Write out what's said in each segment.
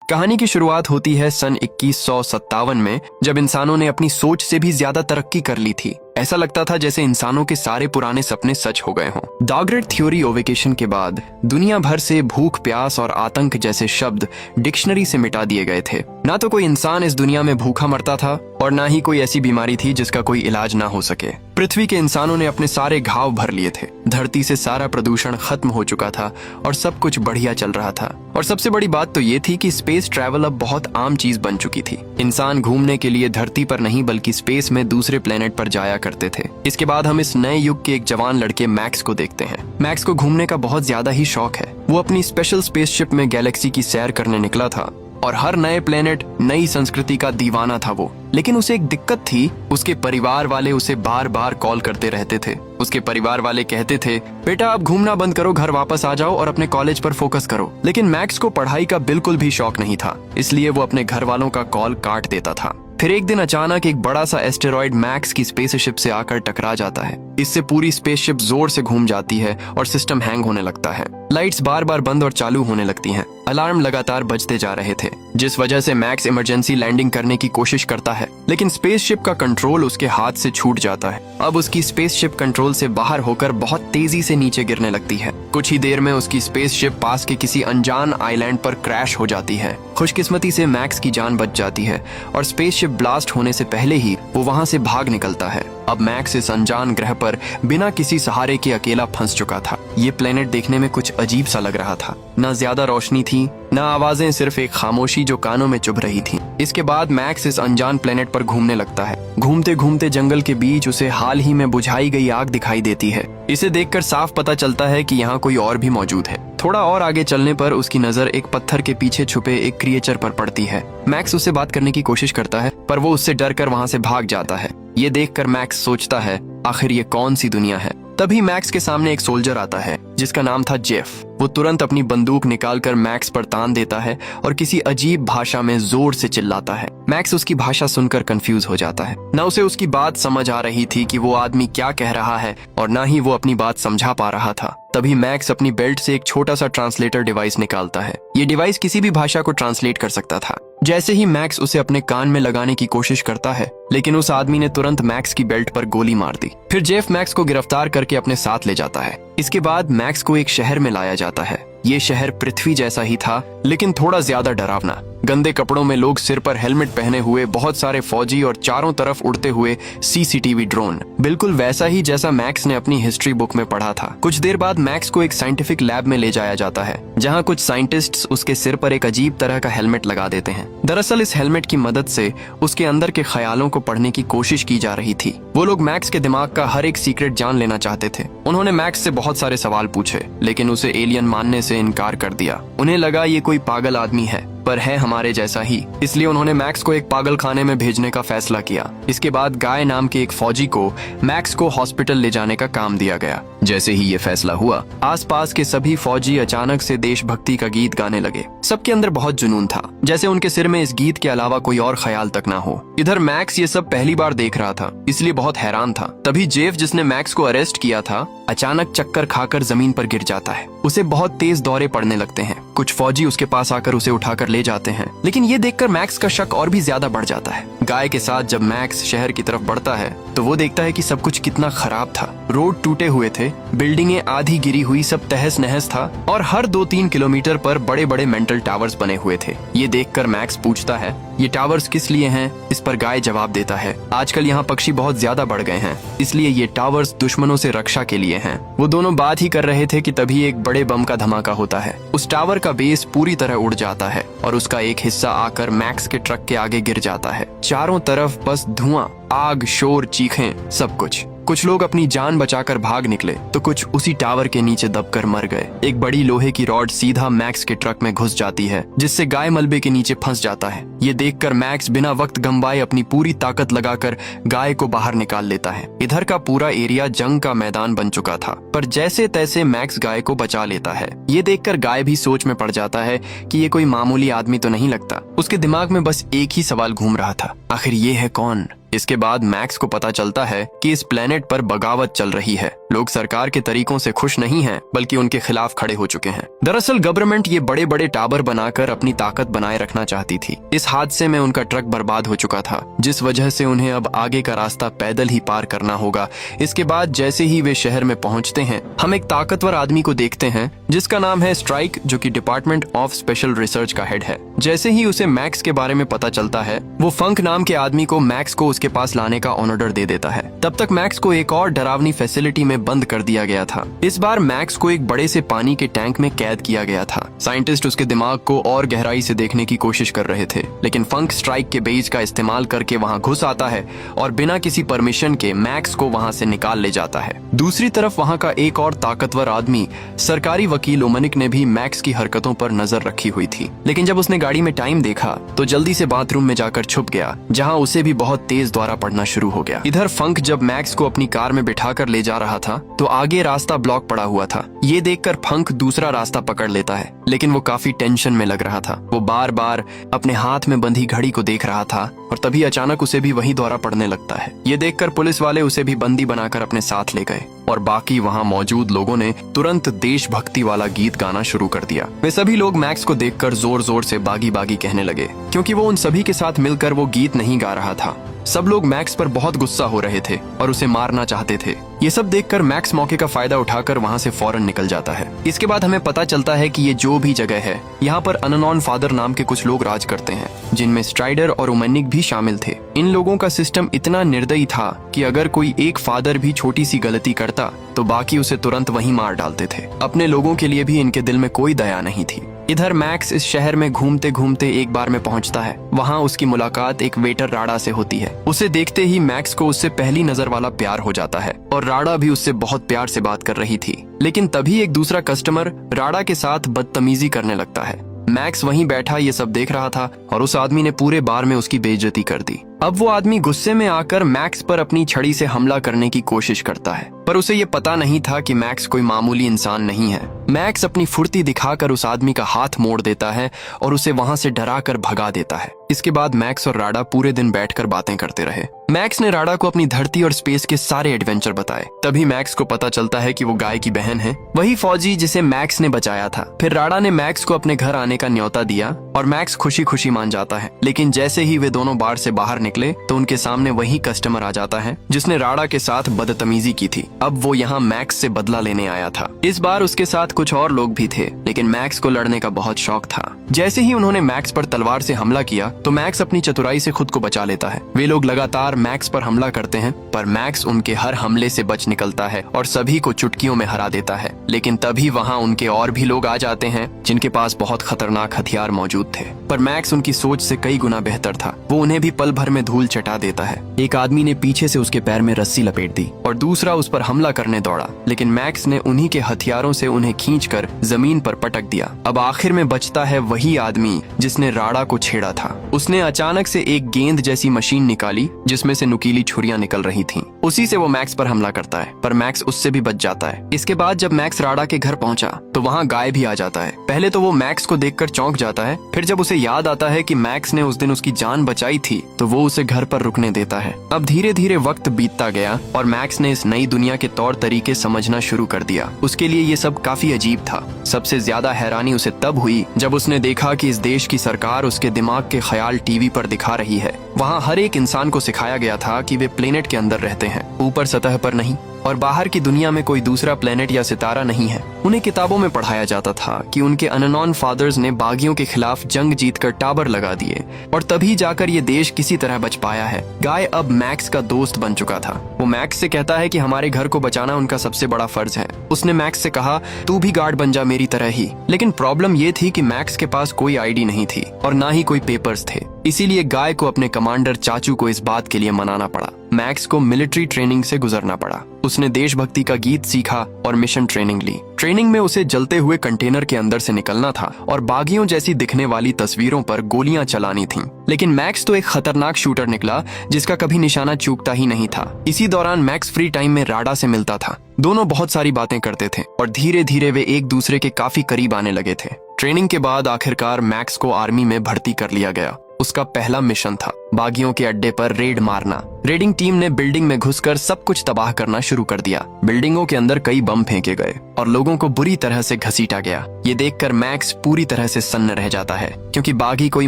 कहानी की शुरुआत होती है सन 2157 में, जब इंसानों ने अपनी सोच से भी ज्यादा तरक्की कर ली थी। ऐसा लगता था जैसे इंसानों के सारे पुराने सपने सच हो गए हों। द ग्रेट थ्योरी ओवेकेशन के बाद दुनिया भर से भूख, प्यास और आतंक जैसे शब्द डिक्शनरी से मिटा दिए गए थे। ना तो कोई इंसान इस दुनिया में भूखा मरता था और ना ही कोई ऐसी बीमारी थी जिसका कोई इलाज ना हो सके। पृथ्वी के इंसानों ने अपने सारे घाव भर लिए थे। धरती से सारा प्रदूषण खत्म हो चुका था और सब कुछ बढ़िया चल रहा था। और सबसे बड़ी बात तो ये थी कि स्पेस ट्रैवल अब बहुत आम चीज बन चुकी थी। इंसान घूमने के लिए धरती पर नहीं बल्कि स्पेस में दूसरे प्लेनेट पर जाया करते थे। इसके बाद हम इस नए युग के एक जवान लड़के मैक्स को देखते हैं। मैक्स को घूमने का बहुत ज्यादा ही शौक है। वो अपनी स्पेशल स्पेसशिप में गैलेक्सी की सैर करने निकला था और हर नए प्लेनेट, नई संस्कृति का दीवाना था वो। लेकिन उसे एक दिक्कत थी, उसके परिवार वाले उसे बार बार कॉल करते रहते थे। उसके परिवार वाले कहते थे, बेटा आप घूमना बंद करो, घर वापस आ जाओ और अपने कॉलेज पर फोकस करो। लेकिन मैक्स को पढ़ाई का बिल्कुल भी शौक नहीं था, इसलिए वो अपने घर वालों का कॉल काट देता था। फिर एक दिन अचानक एक बड़ा सा एस्टेरॉइड मैक्स की स्पेसशिप से आकर टकरा जाता है। इससे पूरी स्पेसशिप जोर से घूम जाती है और सिस्टम हैंग होने लगता है। लाइट्स बार बार बंद और चालू होने लगती हैं। अलार्म लगातार बजते जा रहे थे, जिस वजह से मैक्स इमरजेंसी लैंडिंग करने की कोशिश करता है। लेकिन स्पेसशिप का कंट्रोल उसके हाथ से छूट जाता है। अब उसकी स्पेसशिप कंट्रोल से बाहर होकर बहुत तेजी से नीचे गिरने लगती है। कुछ ही देर में उसकी स्पेसशिप पास के किसी अनजान आइलैंड पर क्रैश हो जाती है। खुशकिस्मती से मैक्स की जान बच जाती है और स्पेसशिप ब्लास्ट होने से पहले ही वो वहां से भाग निकलता है। अब मैक्स इस अनजान ग्रह पर बिना किसी सहारे के अकेला फंस चुका था। ये प्लेनेट देखने में कुछ अजीब सा लग रहा था। ना ज्यादा रोशनी थी, ना आवाजें, सिर्फ एक खामोशी जो कानों में चुभ रही थी। इसके बाद मैक्स इस अनजान प्लेनेट पर घूमने लगता है। घूमते घूमते जंगल के बीच उसे हाल ही में बुझाई गई आग दिखाई देती है। इसे देखकर साफ पता चलता है कि यहाँ कोई और भी मौजूद है। थोड़ा और आगे चलने पर उसकी नजर एक पत्थर के पीछे छुपे एक क्रिएचर पर पड़ती है। मैक्स उससे बात करने की कोशिश करता है, पर वो उससे डरकर वहां से भाग जाता है। ये देखकर मैक्स सोचता है, आखिर ये कौन सी दुनिया है। तभी मैक्स के सामने एक सोल्जर आता है जिसका नाम था जेफ। वो तुरंत अपनी बंदूक निकालकर मैक्स पर तान देता है और किसी अजीब भाषा में जोर से चिल्लाता है। मैक्स उसकी भाषा सुनकर कंफ्यूज हो जाता है। न उसे उसकी बात समझ आ रही थी कि वो आदमी क्या कह रहा है और न ही वो अपनी बात समझा पा रहा था। तभी मैक्स अपनी बेल्ट से एक छोटा सा ट्रांसलेटर डिवाइस निकालता है। ये डिवाइस किसी भी भाषा को ट्रांसलेट कर सकता था। जैसे ही मैक्स उसे अपने कान में लगाने की कोशिश करता है, लेकिन उस आदमी ने तुरंत मैक्स की बेल्ट पर गोली मार दी। फिर जेफ मैक्स को गिरफ्तार करके अपने साथ ले जाता है। इसके बाद मैक्स को एक शहर में लाया जाता है। ये शहर पृथ्वी जैसा ही था, लेकिन थोड़ा ज्यादा डरावना। गंदे कपड़ों में लोग, सिर पर हेलमेट पहने हुए बहुत सारे फौजी और चारों तरफ उड़ते हुए सीसीटीवी ड्रोन। बिल्कुल वैसा ही जैसा मैक्स ने अपनी हिस्ट्री बुक में पढ़ा था। कुछ देर बाद मैक्स को एक साइंटिफिक लैब में ले जाया जाता है, जहां कुछ साइंटिस्ट्स उसके सिर पर एक अजीब तरह का हेलमेट लगा देते हैं। दरअसल इस हेलमेट की मदद से उसके अंदर के ख्यालों को पढ़ने की कोशिश की जा रही थी। वो लोग मैक्स के दिमाग का हर एक सीक्रेट जान लेना चाहते थे। उन्होंने मैक्स से बहुत सारे सवाल पूछे, लेकिन उसे एलियन मानने से इनकार कर दिया। उन्हें लगा ये कोई पागल आदमी है, पर है हमारे जैसा ही। इसलिए उन्होंने मैक्स को एक पागल खाने में भेजने का फैसला किया। इसके बाद गाय नाम के एक फौजी को मैक्स को हॉस्पिटल ले जाने का काम दिया गया। जैसे ही ये फैसला हुआ, आसपास के सभी फौजी अचानक से देशभक्ति का गीत गाने लगे। सबके अंदर बहुत जुनून था, जैसे उनके सिर में इस गीत के अलावा कोई और ख्याल तक ना हो। इधर मैक्स ये सब पहली बार देख रहा था, इसलिए बहुत हैरान था। तभी जेफ, जिसने मैक्स को अरेस्ट किया था, अचानक चक्कर खाकर जमीन पर गिर जाता है। उसे बहुत तेज दौरे पड़ने लगते हैं। कुछ फौजी उसके पास आकर उसे उठाकर ले जाते हैं, लेकिन ये देखकर मैक्स का शक और भी ज्यादा बढ़ जाता है। गाय के साथ जब मैक्स शहर की तरफ बढ़ता है, तो वो देखता है कि सब कुछ कितना खराब था। रोड टूटे हुए थे, बिल्डिंगें आधी गिरी हुई, सब तहस नहस था और हर 2-3 किलोमीटर पर बड़े बड़े मेंटल टावर्स बने हुए थे। ये देखकर मैक्स पूछता है, ये टावर्स किस लिए हैं? इस पर गाय जवाब देता है, आजकल यहाँ पक्षी बहुत ज्यादा बढ़ गए हैं, इसलिए ये टावर्स दुश्मनों से रक्षा के लिए हैं। वो दोनों बात ही कर रहे थे कि तभी एक बड़े बम का धमाका होता है। उस टावर का बेस पूरी तरह उड़ जाता है और उसका एक हिस्सा आकर मैक्स के ट्रक के आगे गिर जाता है। चारों तरफ बस धुआं, आग, शोर, चीखें, सब कुछ। कुछ लोग अपनी जान बचाकर भाग निकले, तो कुछ उसी टावर के नीचे दबकर मर गए। एक बड़ी लोहे की रॉड सीधा मैक्स के ट्रक में घुस जाती है, जिससे गाय मलबे के नीचे फंस जाता है। ये देखकर मैक्स बिना वक्त गंवाए अपनी पूरी ताकत लगाकर गाय को बाहर निकाल लेता है। इधर का पूरा एरिया जंग का मैदान बन चुका था, पर जैसे तैसे मैक्स गाय को बचा लेता है। ये देखकर गाय भी सोच में पड़ जाता है कि ये कोई मामूली आदमी तो नहीं लगता। उसके दिमाग में बस एक ही सवाल घूम रहा था, आखिर ये है कौन? इसके बाद मैक्स को पता चलता है कि इस प्लेनेट पर बगावत चल रही है। लोग सरकार के तरीकों से खुश नहीं हैं, बल्कि उनके खिलाफ खड़े हो चुके हैं। दरअसल गवर्नमेंट ये बड़े बड़े टावर बनाकर अपनी ताकत बनाए रखना चाहती थी। इस हादसे में उनका ट्रक बर्बाद हो चुका था, जिस वजह से उन्हें अब आगे का रास्ता पैदल ही पार करना होगा। इसके बाद जैसे ही वे शहर में पहुंचते हैं, हम एक ताकतवर आदमी को देखते हैं जिसका नाम है स्ट्राइक, जो कि डिपार्टमेंट ऑफ स्पेशल रिसर्च का हेड है। जैसे ही उसे मैक्स के बारे में पता चलता है, वो फंक नाम के आदमी को मैक्स को उसके पास लाने का ऑर्डर दे देता है। तब तक मैक्स को एक और डरावनी फैसिलिटी में बंद कर दिया गया था। इस बार मैक्स को एक बड़े से पानी के टैंक में कैद किया गया था। साइंटिस्ट उसके दिमाग को और गहराई से देखने की कोशिश कर रहे थे, लेकिन फंक स्ट्राइक के बेज का इस्तेमाल करके वहां घुस आता है और बिना किसी परमिशन के मैक्स को वहां से निकाल ले जाता है। दूसरी तरफ वहां का एक और ताकतवर आदमी, सरकारी वकील ओमनिक, ने भी मैक्स की हरकतों पर नजर रखी हुई थी। लेकिन जब उसने गाड़ी में टाइम देखा तो जल्दी से बाथरूम में जाकर छुप गया, जहां उसे भी बहुत तेज दौरा पड़ना शुरू हो गया। इधर फंक जब मैक्स को अपनी कार में बिठाकर ले जा रहा था तो आगे रास्ता ब्लॉक पड़ा हुआ था। ये देखकर फंक दूसरा रास्ता पकड़ लेता है, लेकिन वो काफी टेंशन में लग रहा था। वो बार बार अपने हाथ में बंधी घड़ी को देख रहा था और तभी अचानक उसे भी वही दौरा पड़ने लगता है। ये देखकर पुलिस वाले उसे भी बंदी बनाकर अपने साथ ले गए और बाकी वहां मौजूद लोगों ने तुरंत देशभक्ति वाला गीत गाना शुरू कर दिया। वे सभी लोग मैक्स को देखकर जोर जोर से बागी बागी कहने लगे, क्योंकि वो उन सभी के साथ मिलकर वो गीत नहीं गा रहा था। सब लोग मैक्स पर बहुत गुस्सा हो रहे थे और उसे मारना चाहते थे। ये सब देखकर मैक्स मौके का फायदा उठाकर वहां से फौरन निकल जाता है। इसके बाद हमें पता चलता है कि ये जो भी जगह है, यहाँ पर अननोन फादर नाम के कुछ लोग राज करते हैं, जिनमें स्ट्राइडर और ओमनिक भी शामिल थे। इन लोगों का सिस्टम इतना निर्दयी था कि अगर कोई एक फादर भी छोटी सी गलती करता तो बाकी उसे तुरंत वहीं मार डालते थे। अपने लोगों के लिए भी इनके दिल में कोई दया नहीं थी। इधर मैक्स इस शहर में घूमते घूमते एक बार में पहुंचता है। वहां उसकी मुलाकात एक वेटर राडा से होती है। उसे देखते ही मैक्स को उससे पहली नजर वाला प्यार हो जाता है और राडा भी उससे बहुत प्यार से बात कर रही थी। लेकिन तभी एक दूसरा कस्टमर राडा के साथ बदतमीजी करने लगता है। मैक्स वहीं बैठा ये सब देख रहा था और उस आदमी ने पूरे बार में उसकी बेइज्जती कर दी। अब वो आदमी गुस्से में आकर मैक्स पर अपनी छड़ी से हमला करने की कोशिश करता है, पर उसे ये पता नहीं था कि मैक्स कोई मामूली इंसान नहीं है। मैक्स अपनी फुर्ती दिखाकर उस आदमी का हाथ मोड़ देता है और उसे वहां से डराकर भगा देता है। इसके बाद मैक्स और राडा पूरे दिन बैठकर बातें करते रहे। मैक्स ने राडा को अपनी धरती और स्पेस के सारे एडवेंचर बताए। तभी मैक्स को पता चलता है कि वो गाय की बहन है, वही फौजी जिसे मैक्स ने बचाया था। फिर राडा ने मैक्स को अपने घर आने का न्योता दिया और मैक्स खुशी खुशी मान जाता है। लेकिन जैसे ही वे दोनों बार से बाहर निकले तो उनके सामने वही कस्टमर आ जाता है जिसने राडा के साथ बदतमीजी की थी। अब वो यहाँ मैक्स से बदला लेने आया था। इस बार उसके साथ कुछ और लोग भी थे, लेकिन मैक्स को लड़ने का बहुत शौक था। जैसे ही उन्होंने मैक्स पर तलवार से हमला किया तो मैक्स अपनी चतुराई से खुद को बचा लेता है। वे लोग लगातार मैक्स पर हमला करते हैं, पर मैक्स उनके हर हमले से बच निकलता है और सभी को चुटकियों में हरा देता है। लेकिन तभी वहाँ उनके और भी लोग आ जाते हैं जिनके पास बहुत खतरनाक हथियार मौजूद थे, पर मैक्स उनकी सोच से कई गुना बेहतर था। वो उन्हें भी पल भर में धूल चटा देता है। एक आदमी ने पीछे से उसके पैर में रस्सी लपेट दी और दूसरा उस पर हमला करने दौड़ा, लेकिन मैक्स ने उन्हीं के हथियारों से उन्हें खींचकर जमीन पर पटक दिया। अब आखिर में बचता है वही आदमी जिसने राडा को छेड़ा था। उसने अचानक से एक गेंद जैसी मशीन निकाली जिसमें से नुकीली छुरियां निकल रही थीं। उसी से वो मैक्स पर हमला करता है, पर मैक्स उससे भी बच जाता है। इसके बाद जब मैक्स राडा के घर पहुंचा तो वहाँ गाय भी आ जाता है। पहले तो वो मैक्स को देखकर चौंक जाता है, फिर जब उसे याद आता है कि मैक्स ने उस दिन उसकी जान बचाई थी तो वो उसे घर पर रुकने देता है। अब धीरे धीरे वक्त बीतता गया और मैक्स ने इस नई दुनिया के तौर तरीके समझना शुरू कर दिया। उसके लिए ये सब काफी अजीब था। सबसे ज्यादा हैरानी उसे तब हुई जब उसने देखा कि इस देश की सरकार उसके दिमाग के ख्याल टीवी पर दिखा रही है। वहाँ हर एक इंसान को सिखाया गया था कि वे प्लेनेट के अंदर रहते हैं, ऊपर सतह पर नहीं, और बाहर की दुनिया में कोई दूसरा प्लेनेट या सितारा नहीं है। उन्हें किताबों में पढ़ाया जाता था कि उनके अननोन फादर्स ने बागियों के खिलाफ जंग जीतकर टावर लगा दिए और तभी जाकर ये देश किसी तरह बच पाया है। गाय अब मैक्स का दोस्त बन चुका था। वो मैक्स से कहता है कि हमारे घर को बचाना उनका सबसे बड़ा फर्ज है। उसने मैक्स से कहा, तू भी गार्ड बन जा मेरी तरह ही। लेकिन प्रॉब्लम ये थी कि मैक्स के पास कोई आईडी नहीं थी और ना ही कोई पेपर्स थे। इसीलिए गाय को अपने कमांडर चाचू को इस बात के लिए मनाना पड़ा। मैक्स को मिलिट्री ट्रेनिंग से गुजरना पड़ा। उसने देशभक्ति का गीत सीखा और मिशन ट्रेनिंग ली। ट्रेनिंग में उसे जलते हुए कंटेनर के अंदर से निकलना था और बागियों जैसी दिखने वाली तस्वीरों पर गोलियां चलानी थीं। लेकिन मैक्स तो एक खतरनाक शूटर निकला जिसका कभी निशाना चूकता ही नहीं था। इसी दौरान मैक्स फ्री टाइम में राडा से मिलता था। दोनों बहुत सारी बातें करते थे और धीरे धीरे वे एक दूसरे के काफी करीब आने लगे थे। ट्रेनिंग के बाद आखिरकार मैक्स को आर्मी में भर्ती कर लिया गया। उसका पहला मिशन था बागियों के अड्डे पर रेड मारना। रेडिंग टीम ने बिल्डिंग में घुसकर सब कुछ तबाह करना शुरू कर दिया। बिल्डिंगों के अंदर कई बम फेंके गए और लोगों को बुरी तरह से घसीटा गया। ये देखकर मैक्स पूरी तरह से सन्न रह जाता है, क्योंकि बागी कोई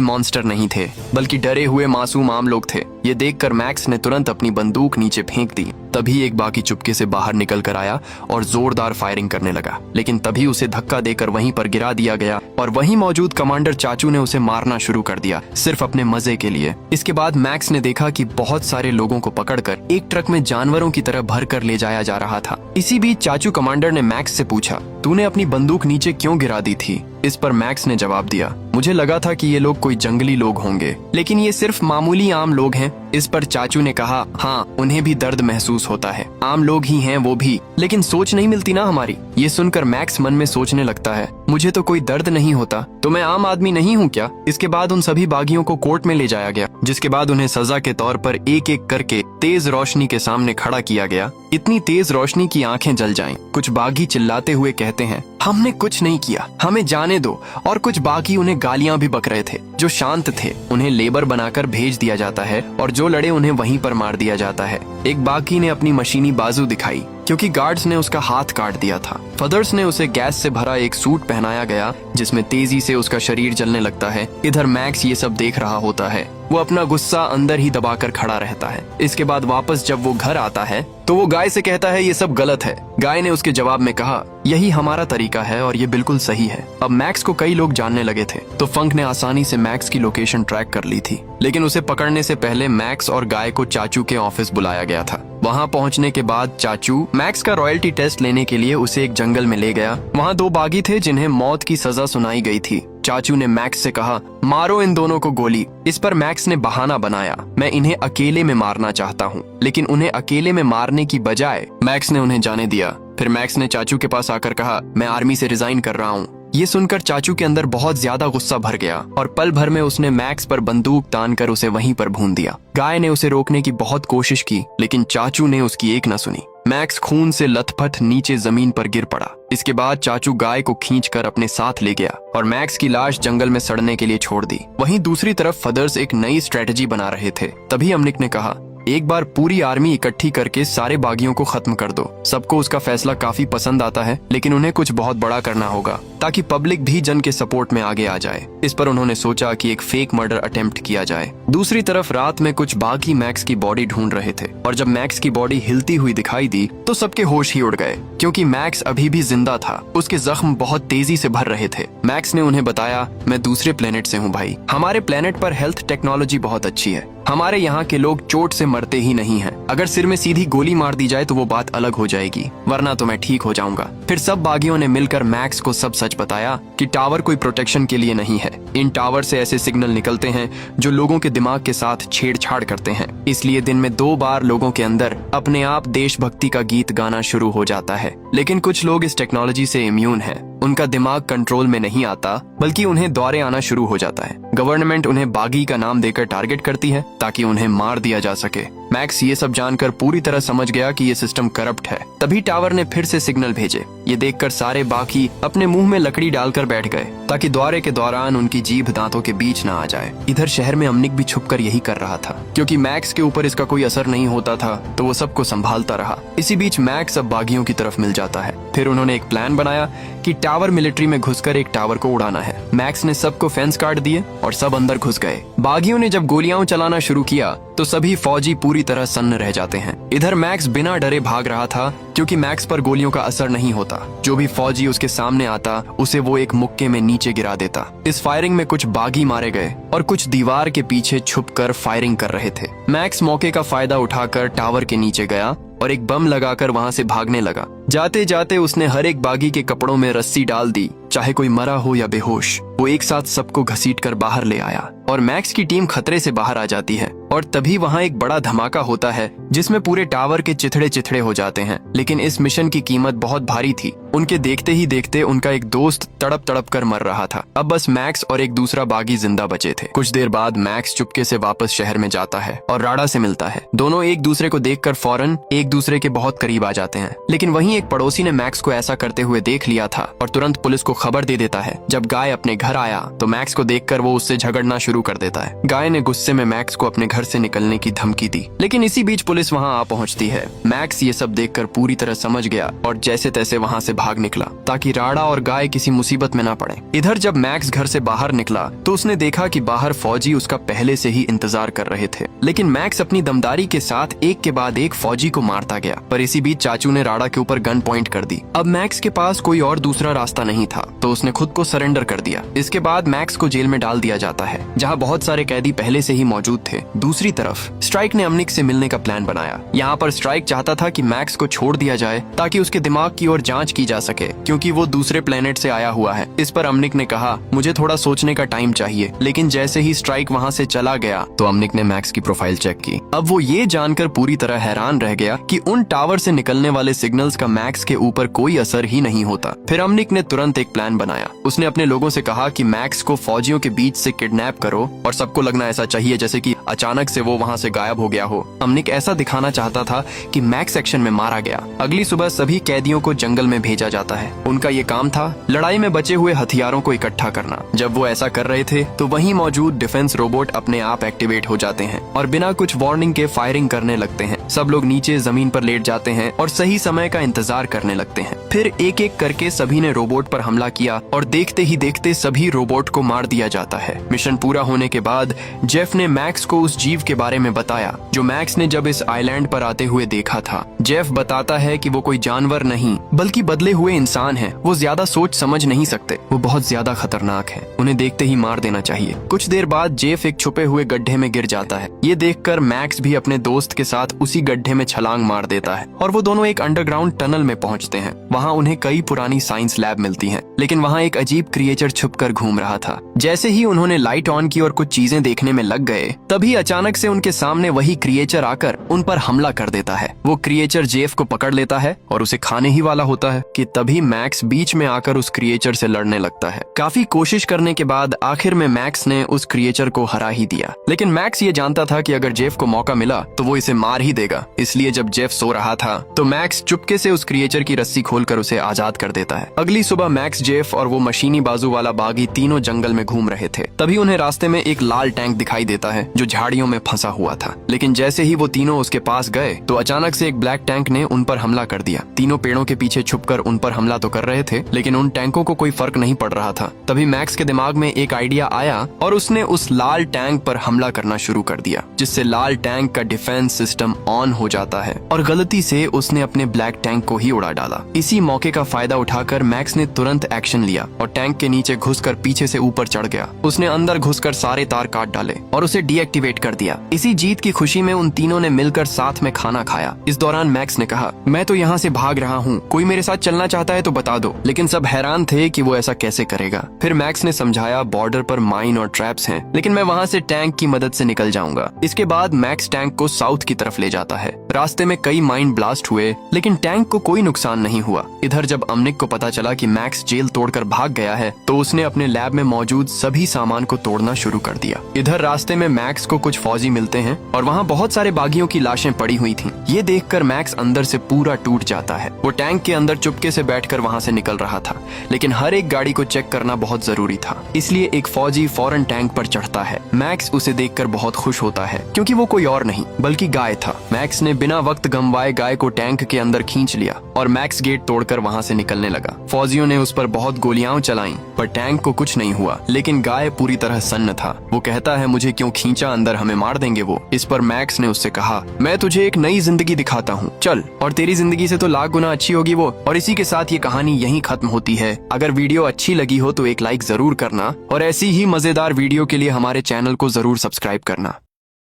मॉन्स्टर नहीं थे, बल्कि डरे हुए मासूम आम लोग थे। ये देखकर मैक्स ने तुरंत अपनी बंदूक नीचे फेंक दी। तभी एक बागी चुपके से बाहर निकल कर आया और जोरदार फायरिंग करने लगा, लेकिन तभी उसे धक्का देकर वहीं पर गिरा दिया गया और वहीं मौजूद कमांडर चाचू ने उसे मारना शुरू कर दिया, सिर्फ अपने मजे के लिए। इसके बाद मैक्स ने देखा कि बहुत सारे लोगों को पकड़कर एक ट्रक में जानवरों की तरह भर कर ले जाया जा रहा था। इसी बीच चाचू कमांडर ने मैक्स से पूछा, तूने अपनी बंदूक नीचे क्यों गिरा दी थी? इस पर मैक्स ने जवाब दिया, मुझे लगा था कि ये लोग कोई जंगली लोग होंगे, लेकिन ये सिर्फ मामूली आम लोग हैं। इस पर चाचू ने कहा, हाँ, उन्हें भी दर्द महसूस होता है, आम लोग ही हैं वो भी, लेकिन सोच नहीं मिलती ना हमारी। ये सुनकर मैक्स मन में सोचने लगता है, मुझे तो कोई दर्द नहीं होता, तो मैं आम आदमी नहीं हूँ क्या? इसके बाद उन सभी बागियों को कोर्ट में ले जाया गया, जिसके बाद उन्हें सजा के तौर पर एक एक करके तेज रोशनी के सामने खड़ा किया गया। इतनी तेज रोशनी की आंखें जल जाएं। कुछ बागी चिल्लाते हुए कहते हैं, हमने कुछ नहीं किया, हमें जाने दो। और कुछ बागी उन्हें गालियां भी बक रहे थे। जो शांत थे उन्हें लेबर बनाकर भेज दिया जाता है और जो लड़े उन्हें वहीं पर मार दिया जाता है। एक बागी ने अपनी मशीनी बाजू दिखाई, क्योंकि गार्ड्स ने उसका हाथ काट दिया था। फदर्स ने उसे गैस से भरा एक सूट पहनाया गया, जिसमें तेजी से उसका शरीर जलने लगता है। इधर मैक्स ये सब देख रहा होता है। वो अपना गुस्सा अंदर ही दबाकर खड़ा रहता है। इसके बाद वापस जब वो घर आता है तो वो गाय से कहता है, ये सब गलत है। गाय ने उसके जवाब में कहा, यही हमारा तरीका है और ये बिल्कुल सही है। अब मैक्स को कई लोग जानने लगे थे, तो फंक ने आसानी से मैक्स की लोकेशन ट्रैक कर ली थी। लेकिन उसे पकड़ने से पहले मैक्स और गाय को चाचू के ऑफिस बुलाया गया था। वहाँ पहुँचने के बाद चाचू मैक्स का रॉयल्टी टेस्ट लेने के लिए उसे एक जंगल में ले गया। वहाँ दो बागी थे जिन्हें मौत की सजा सुनाई गई थी। चाचू ने मैक्स से कहा, मारो इन दोनों को गोली। इस पर मैक्स ने बहाना बनाया, मैं इन्हें अकेले में मारना चाहता हूँ। लेकिन उन्हें अकेले में मारने की बजाय मैक्स ने उन्हें जाने दिया। फिर मैक्स ने चाचू के पास आकर कहा, मैं आर्मी से रिजाइन कर रहा हूँ। ये सुनकर चाचू के अंदर बहुत ज्यादा गुस्सा भर गया और पल भर में उसने मैक्स पर बंदूक तान कर उसे वहीं पर भून दिया। गाय ने उसे रोकने की बहुत कोशिश की, लेकिन चाचू ने उसकी एक न सुनी। मैक्स खून से लथपथ नीचे जमीन पर गिर पड़ा। इसके बाद चाचू गाय को खींचकर अपने साथ ले गया और मैक्स की लाश जंगल में सड़ने के लिए छोड़ दी। वहीं दूसरी तरफ फदर्स एक नई स्ट्रेटजी बना रहे थे। तभी अमनिक ने कहा, एक बार पूरी आर्मी इकट्ठी करके सारे बागियों को खत्म कर दो। सबको उसका फैसला काफी पसंद आता है, लेकिन उन्हें कुछ बहुत बड़ा करना होगा ताकि पब्लिक भी जन के सपोर्ट में आगे आ जाए। इस पर उन्होंने सोचा कि एक फेक मर्डर अटेम्प्ट किया जाए। दूसरी तरफ रात में कुछ बागी मैक्स की बॉडी ढूंढ रहे थे और जब मैक्स की बॉडी हिलती हुई दिखाई दी तो सबके होश ही उड़ गए, क्योंकि मैक्स अभी भी जिंदा था। उसके जख्म बहुत तेजी से भर रहे थे। मैक्स ने उन्हें बताया, मैं दूसरे प्लेनेट से हूँ भाई। हमारे प्लेनेट पर हेल्थ टेक्नोलॉजी बहुत अच्छी है। हमारे यहाँ के लोग चोट से मरते ही नहीं हैं। अगर सिर में सीधी गोली मार दी जाए तो वो बात अलग हो जाएगी, वरना तो मैं ठीक हो जाऊंगा। फिर सब बागियों ने मिलकर मैक्स को सब सच बताया कि टावर कोई प्रोटेक्शन के लिए नहीं है। इन टावर से ऐसे सिग्नल निकलते हैं जो लोगों के दिमाग के साथ छेड़छाड़ करते हैं। इसलिए दिन में 2 बार लोगों के अंदर अपने आप देशभक्ति का गीत गाना शुरू हो जाता है। लेकिन कुछ लोग इस टेक्नोलॉजी से इम्यून हैं। उनका दिमाग कंट्रोल में नहीं आता, बल्कि उन्हें दौरे आना शुरू हो जाता है। गवर्नमेंट उन्हें बागी का नाम देकर टारगेट करती है ताकि उन्हें मार दिया जा सके। मैक्स ये सब जानकर पूरी तरह समझ गया कि ये सिस्टम करप्ट है। तभी टावर ने फिर से सिग्नल भेजे। ये देखकर सारे बागी अपने मुंह में लकड़ी डालकर बैठ गए ताकि दौरे के दौरान उनकी जीभ दांतों के बीच न आ जाए। इधर शहर में अमनिक भी छुपकर यही कर रहा था, क्योंकि मैक्स के ऊपर इसका कोई असर नहीं होता था, तो वो सबको संभालता रहा। इसी बीच मैक्स अब बागियों की तरफ मिल जाता है। फिर उन्होंने एक प्लान बनाया कि टावर मिलिट्री में घुसकर एक टावर को उड़ाना है। मैक्स ने सबको फेंस काट दिए और सब अंदर घुस गए। बागियों ने जब गोलियां चलाना शुरू किया तो सभी फौजी पूरी तरह सन्न रह जाते हैं। इधर मैक्स बिना डरे भाग रहा था, क्योंकि मैक्स पर गोलियों का असर नहीं होता। जो भी फौजी उसके सामने आता उसे वो एक मुक्के में नीचे गिरा देता। इस फायरिंग में कुछ बागी मारे गए और कुछ दीवार के पीछे छुपकर फायरिंग कर रहे थे। मैक्स मौके का फायदा उठाकर टावर के नीचे गया और एक बम लगाकर वहां से भागने लगा। जाते जाते उसने हर एक बागी के कपड़ों में रस्सी डाल दी, चाहे कोई मरा हो या बेहोश। वो एक साथ सबको घसीटकर बाहर ले आया और मैक्स की टीम खतरे से बाहर आ जाती है। और तभी वहाँ एक बड़ा धमाका होता है जिसमें पूरे टावर के चिथड़े चिथड़े हो जाते हैं। लेकिन इस मिशन की कीमत बहुत भारी थी। उनके देखते ही देखते उनका एक दोस्त तड़प तड़प कर मर रहा था। अब बस मैक्स और एक दूसरा बागी जिंदा बचे थे। कुछ देर बाद मैक्स चुपके से वापस शहर में जाता है और राडा से मिलता है। दोनों एक दूसरे को देखकर फौरन एक दूसरे के बहुत करीब आ जाते हैं। लेकिन वहीं एक एक पड़ोसी ने मैक्स को ऐसा करते हुए देख लिया था और तुरंत पुलिस को खबर दे देता है। जब गाय अपने घर आया तो मैक्स को देखकर वो उससे झगड़ना शुरू कर देता है। गाय ने गुस्से में मैक्स को अपने घर से निकलने की धमकी दी, लेकिन इसी बीच पुलिस वहाँ आ पहुँचती है। मैक्स ये सब देखकर पूरी तरह समझ गया और जैसे तैसे वहाँ से भाग निकला ताकि राड़ा और गाय किसी मुसीबत में ना पड़े। इधर जब मैक्स घर से बाहर निकला तो उसने देखा कि बाहर फौजी उसका पहले से ही इंतजार कर रहे थे, लेकिन मैक्स अपनी दमदारी के साथ एक के बाद एक फौजी को मारता गया। पर इसी बीच चाचू ने राड़ा के ऊपर गन पॉइंट कर दी। अब मैक्स के पास कोई और दूसरा रास्ता नहीं था तो उसने खुद को सरेंडर कर दिया। इसके बाद मैक्स को जेल में डाल दिया जाता है जहाँ बहुत सारे कैदी पहले से ही मौजूद थे। दूसरी तरफ स्ट्राइक ने अमनिक से मिलने का प्लान बनाया। यहाँ पर स्ट्राइक चाहता था कि मैक्स को छोड़ दिया जाए ताकि उसके दिमाग की ओर जांच की जा सके, क्योंकि वो दूसरे प्लेनेट से आया हुआ है। इस पर अमनिक ने कहा मुझे थोड़ा सोचने का टाइम चाहिए, लेकिन जैसे ही स्ट्राइक वहाँ से चला गया तो अमनिक ने मैक्स की प्रोफाइल चेक की। अब वो ये जानकर पूरी तरह हैरान रह गया कि उन टावर से निकलने वाले सिग्नल्स का मैक्स के ऊपर कोई असर ही नहीं होता। फिर अमनिक ने तुरंत एक प्लान बनाया। उसने अपने लोगों से कहा कि मैक्स को फौजियों के बीच से किडनैप करो और सबको लगना ऐसा चाहिए जैसे कि अचानक से वो वहाँ से गायब हो गया हो। अमनिक ऐसा दिखाना चाहता था कि मैक्स एक्शन में मारा गया। अगली सुबह सभी कैदियों को जंगल में भेजा जाता है। उनका ये काम था लड़ाई में बचे हुए हथियारों को इकट्ठा करना। जब वो ऐसा कर रहे थे तो वहीं मौजूद डिफेंस रोबोट अपने आप एक्टिवेट हो जाते हैं और बिना कुछ वार्निंग के फायरिंग करने लगते हैं। सब लोग नीचे जमीन पर लेट जाते हैं और सही समय का इंतजार करने लगते हैं। फिर एक एक करके सभी ने रोबोट पर हमला किया और देखते ही देखते सभी रोबोट को मार दिया जाता है। मिशन पूरा होने के बाद जेफ ने मैक्स को उस जीव के बारे में बताया जो मैक्स ने जब इस आइलैंड पर आते हुए देखा था। जेफ बताता है कि वो कोई जानवर नहीं बल्कि बदले हुए इंसान है। वो ज्यादा सोच समझ नहीं सकते, वो बहुत ज्यादा खतरनाक है, उन्हें देखते ही मार देना चाहिए। कुछ देर बाद जेफ एक छुपे हुए गड्ढे में गिर जाता है। ये देखकर मैक्स भी अपने दोस्त के साथ उसी गड्ढे में छलांग मार देता है और वो दोनों एक अंडरग्राउंड टनल में पहुंचते हैं। वहाँ उन्हें कई पुरानी साइंस लैब मिलती हैं, लेकिन वहाँ एक अजीब क्रिएचर छुपकर घूम रहा था। जैसे ही उन्होंने लाइट ऑन की और कुछ चीजें देखने में लग गए, तभी अचानक से उनके सामने वही क्रिएचर आकर उन पर हमला कर देता है। वो क्रिएचर जेफ को पकड़ लेता है और उसे खाने ही वाला होता है कि तभी मैक्स बीच में आकर उस क्रिएचर से लड़ने लगता है। काफी कोशिश करने के बाद आखिर में मैक्स ने उस क्रिएचर को हरा ही दिया, लेकिन मैक्स ये जानता था कि अगर जेफ को मौका मिला तो वो इसे मार ही देगा। इसलिए जब जेफ सो रहा था तो मैक्स चुपके से उस क्रिएचर की रस्सी खोलकर उसे आजाद कर देता है। अगली सुबह मैक्स, जेफ और वो मशीनी बाजू वाला बागी तीनों जंगल में घूम रहे थे। तभी उन्हें रास्ते में एक लाल टैंक दिखाई देता है जो झाड़ियों में फंसा हुआ था। लेकिन जैसे ही वो तीनों उसके पास गए तो अचानक से एक ब्लैक टैंक ने उन पर हमला कर दिया। तीनों पेड़ों के पीछे छुपकर उन पर हमला तो कर रहे थे, लेकिन उन टैंकों को कोई फर्क नहीं पड़ रहा था। तभी मैक्स के दिमाग में एक आइडिया आया और उसने उस लाल टैंक पर हमला करना शुरू कर दिया, जिससे लाल टैंक का डिफेंस सिस्टम ऑन हो जाता है और गलती से उसने अपने ब्लैक टैंक को ही उड़ा डाला। इसी मौके का फायदा उठाकर मैक्स ने तुरंत एक्शन लिया और टैंक के नीचे घुसकर पीछे से ऊपर चढ़ गया। उसने अंदर घुसकर सारे तार काट डाले और उसे डीएक्टिवेट कर दिया। इसी जीत की खुशी में उन तीनों ने मिलकर साथ में खाना खाया। इस दौरान मैक्स ने कहा, मैं तो यहाँ से भाग रहा हूँ, कोई मेरे साथ चलना चाहता है तो बता दो। लेकिन सब हैरान थे कि वो ऐसा कैसे करेगा। फिर मैक्स ने समझाया, बॉर्डर पर माइन और ट्रैप्स हैं, लेकिन मैं वहाँ से टैंक की मदद से निकल जाऊंगा। इसके बाद मैक्स टैंक को साउथ की तरफ ले जाता है। रास्ते में कई माइन ब्लास्ट हुए, लेकिन टैंक को कोई नुकसान नहीं हुआ। इधर जब अमनिक को पता चला कि मैक्स जेल तोड़कर भाग गया है तो उसने अपने लैब में मौजूद सभी सामान को तोड़ना शुरू कर दिया। इधर रास्ते में मैक्स को कुछ फौजी मिलते हैं और वहाँ बहुत सारे बागियों की लाशें पड़ी हुई थीं। ये देखकर मैक्स अंदर से पूरा टूट जाता है। वो टैंक के अंदर चुपके से बैठकर वहाँ से निकल रहा था, लेकिन हर एक गाड़ी को चेक करना बहुत जरूरी था, इसलिए एक फौजी फौरन टैंक पर चढ़ता है। मैक्स उसे देखकर बहुत खुश होता है क्योंकि वो कोई और नहीं बल्कि गाय था। मैक्स ने बिना वक्त गंवाए गाय को टैंक के अंदर खींच लिया और मैक्स गेट तोड़कर वहाँ से निकलने लगा। फौजियों ने उस पर बहुत गोलियां चलाईं, पर टैंक को कुछ नहीं हुआ, लेकिन गाय पूरी तरह सन्न था। वो कहता है, मुझे क्यों खींचा, अंदर हमें मार देंगे वो। इस पर मैक्स ने उससे कहा, मैं तुझे एक नई जिंदगी दिखाता हूँ, चल, और तेरी जिंदगी से तो लाख गुना अच्छी होगी वो। और इसी के साथ ये कहानी यहीं खत्म होती है। अगर वीडियो अच्छी लगी हो तो एक लाइक जरूर करना और ऐसी ही मजेदार वीडियो के लिए हमारे चैनल को जरूर सब्सक्राइब करना।